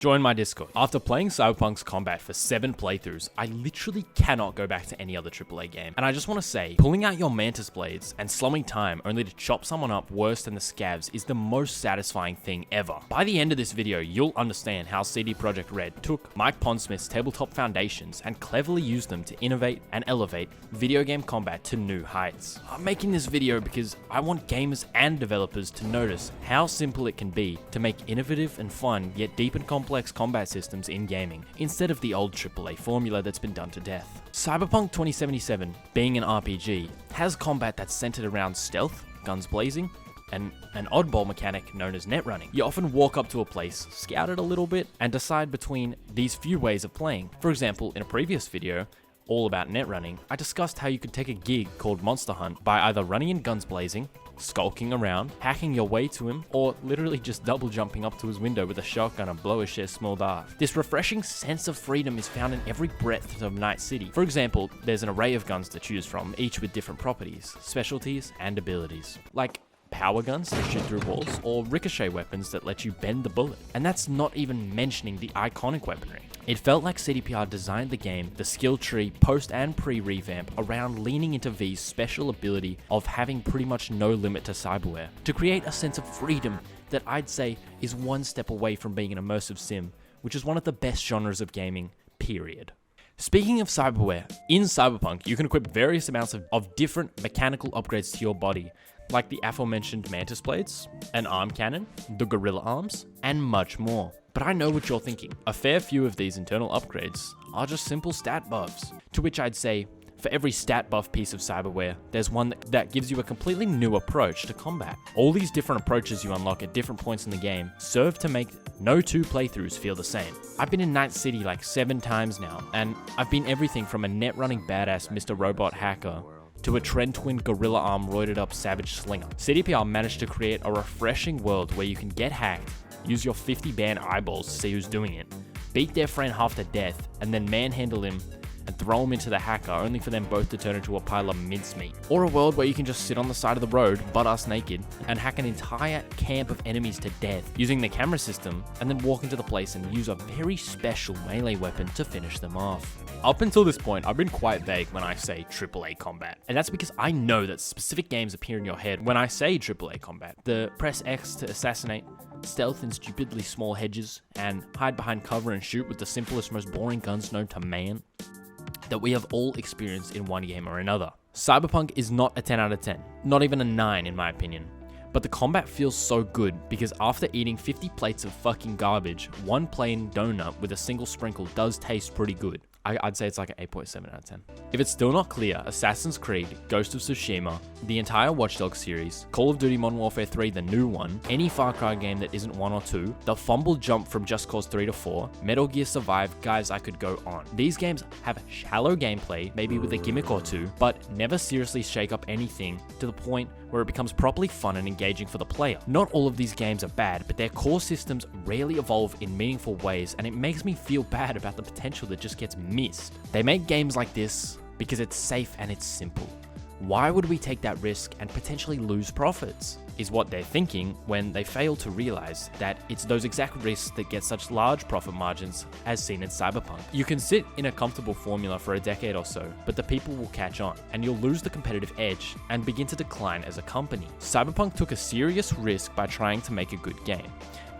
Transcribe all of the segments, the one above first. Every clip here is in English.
Join my Discord. After playing Cyberpunk's combat for 7 playthroughs, I literally cannot go back to any other AAA game. And I just want to say, pulling out your mantis blades and slowing time only to chop someone up worse than the scavs is the most satisfying thing ever. By the end of this video, you'll understand how CD Projekt Red took Mike Pondsmith's tabletop foundations and cleverly used them to innovate and elevate video game combat to new heights. I'm making this video because I want gamers and developers to notice how simple it can be to make innovative and fun yet deep and complex combat systems in gaming, instead of the old AAA formula that's been done to death. Cyberpunk 2077, being an RPG, has combat that's centered around stealth, guns blazing, and an oddball mechanic known as netrunning. You often walk up to a place, scout it a little bit, and decide between these few ways of playing. For example, in a previous video, all about netrunning, I discussed how you could take a gig called Monster Hunt by either running in guns blazing, skulking around, hacking your way to him, or literally just double jumping up to his window with a shotgun and blow his shit small off. This refreshing sense of freedom is found in every breadth of Night City. For example, there's an array of guns to choose from, each with different properties, specialties, and abilities. Like power guns that shoot through walls, or ricochet weapons that let you bend the bullet. And that's not even mentioning the iconic weaponry. It felt like CDPR designed the game, the skill tree, post and pre-revamp, around leaning into V's special ability of having pretty much no limit to cyberware, to create a sense of freedom that I'd say is one step away from being an immersive sim, which is one of the best genres of gaming, period. Speaking of cyberware, in Cyberpunk, you can equip various amounts of different mechanical upgrades to your body, like the aforementioned mantis blades, an arm cannon, the gorilla arms, and much more. But I know what you're thinking. A fair few of these internal upgrades are just simple stat buffs. To which I'd say, for every stat buff piece of cyberware, there's one that gives you a completely new approach to combat. All these different approaches you unlock at different points in the game serve to make no two playthroughs feel the same. I've been in Night City like 7 times now, and I've been everything from a net-running badass Mr. Robot hacker to a trend-twinned gorilla arm roided up savage slinger. CDPR managed to create a refreshing world where you can get hacked, use your 50 band eyeballs to see who's doing it, beat their friend half to death, and then manhandle him and throw him into the hacker, only for them both to turn into a pile of mincemeat. Or a world where you can just sit on the side of the road, butt-ass naked, and hack an entire camp of enemies to death, using the camera system, and then walk into the place and use a very special melee weapon to finish them off. Up until this point, I've been quite vague when I say AAA combat, and that's because I know that specific games appear in your head when I say AAA combat. The press X to assassinate, stealth in stupidly small hedges, and hide behind cover and shoot with the simplest, most boring guns known to man, that we have all experienced in one game or another. Cyberpunk is not a 10 out of 10, not even a 9 in my opinion. But the combat feels so good because after eating 50 plates of fucking garbage, one plain donut with a single sprinkle does taste pretty good. I'd say it's like an 8.7 out of 10. If it's still not clear, Assassin's Creed, Ghost of Tsushima, the entire Watch Dogs series, Call of Duty Modern Warfare 3, the new one, any Far Cry game that isn't 1 or 2, the fumble jump from Just Cause 3 to 4, Metal Gear Survive, guys, I could go on. These games have shallow gameplay, maybe with a gimmick or two, but never seriously shake up anything to the point where it becomes properly fun and engaging for the player. Not all of these games are bad, but their core systems rarely evolve in meaningful ways, and it makes me feel bad about the potential that just gets missed. They make games like this because it's safe and it's simple. Why would we take that risk and potentially lose profits? Is what they're thinking when they fail to realize that it's those exact risks that get such large profit margins as seen in Cyberpunk. You can sit in a comfortable formula for a decade or so, but the people will catch on, and you'll lose the competitive edge and begin to decline as a company. Cyberpunk took a serious risk by trying to make a good game,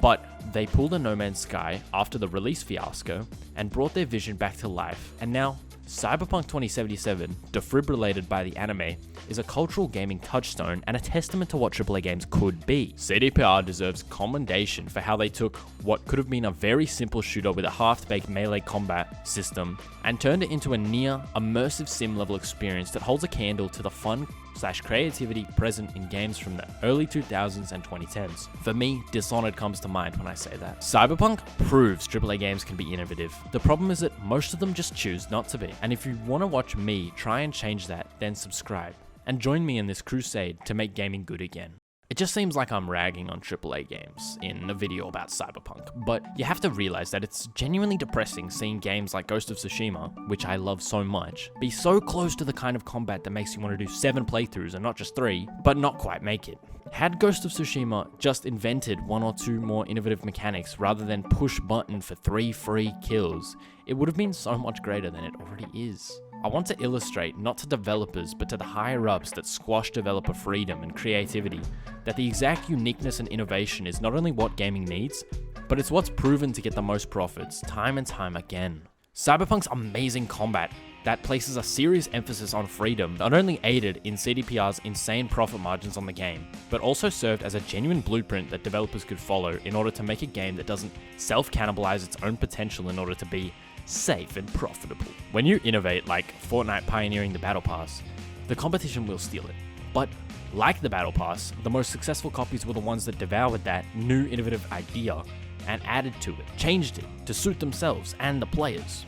but they pulled a No Man's Sky after the release fiasco and brought their vision back to life, and now Cyberpunk 2077, defibrillated by the anime, is a cultural gaming touchstone and a testament to what AAA games could be. CDPR deserves commendation for how they took what could have been a very simple shooter with a half-baked melee combat system and turned it into a near immersive sim level experience that holds a candle to the fun/creativity present in games from the early 2000s and 2010s. For me, Dishonored comes to mind when I say that. Cyberpunk proves AAA games can be innovative. The problem is that most of them just choose not to be. And if you want to watch me try and change that, then subscribe and join me in this crusade to make gaming good again. It just seems like I'm ragging on AAA games in a video about Cyberpunk, but you have to realize that it's genuinely depressing seeing games like Ghost of Tsushima, which I love so much, be so close to the kind of combat that makes you want to do 7 playthroughs and not just 3, but not quite make it. Had Ghost of Tsushima just invented 1 or 2 more innovative mechanics rather than push button for 3 free kills, it would have been so much greater than it already is. I want to illustrate, not to developers, but to the higher-ups that squash developer freedom and creativity, that the exact uniqueness and innovation is not only what gaming needs, but it's what's proven to get the most profits, time and time again. Cyberpunk's amazing combat that places a serious emphasis on freedom not only aided in CDPR's insane profit margins on the game, but also served as a genuine blueprint that developers could follow in order to make a game that doesn't self-cannibalize its own potential in order to be safe and profitable. When you innovate like Fortnite pioneering the Battle Pass, the competition will steal it. But like the Battle Pass, the most successful copies were the ones that devoured that new innovative idea and added to it, changed it to suit themselves and the players.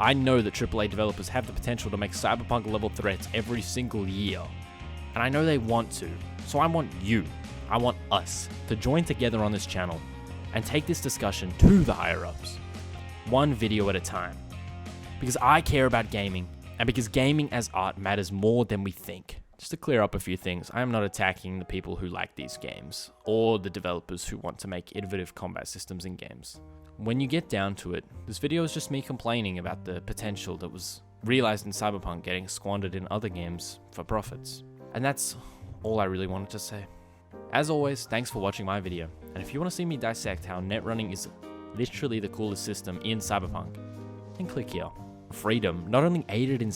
I know that AAA developers have the potential to make Cyberpunk level threats every single year, and I know they want to, so I want us to join together on this channel and take this discussion to the higher-ups, one video at a time, because I care about gaming, and because gaming as art matters more than we think. Just to clear up a few things, I am not attacking the people who like these games, or the developers who want to make innovative combat systems in games. When you get down to it, this video is just me complaining about the potential that was realized in Cyberpunk getting squandered in other games for profits. And that's all I really wanted to say. As always, thanks for watching my video, and if you want to see me dissect how netrunning is literally the coolest system in Cyberpunk, then click here. Freedom not only aided in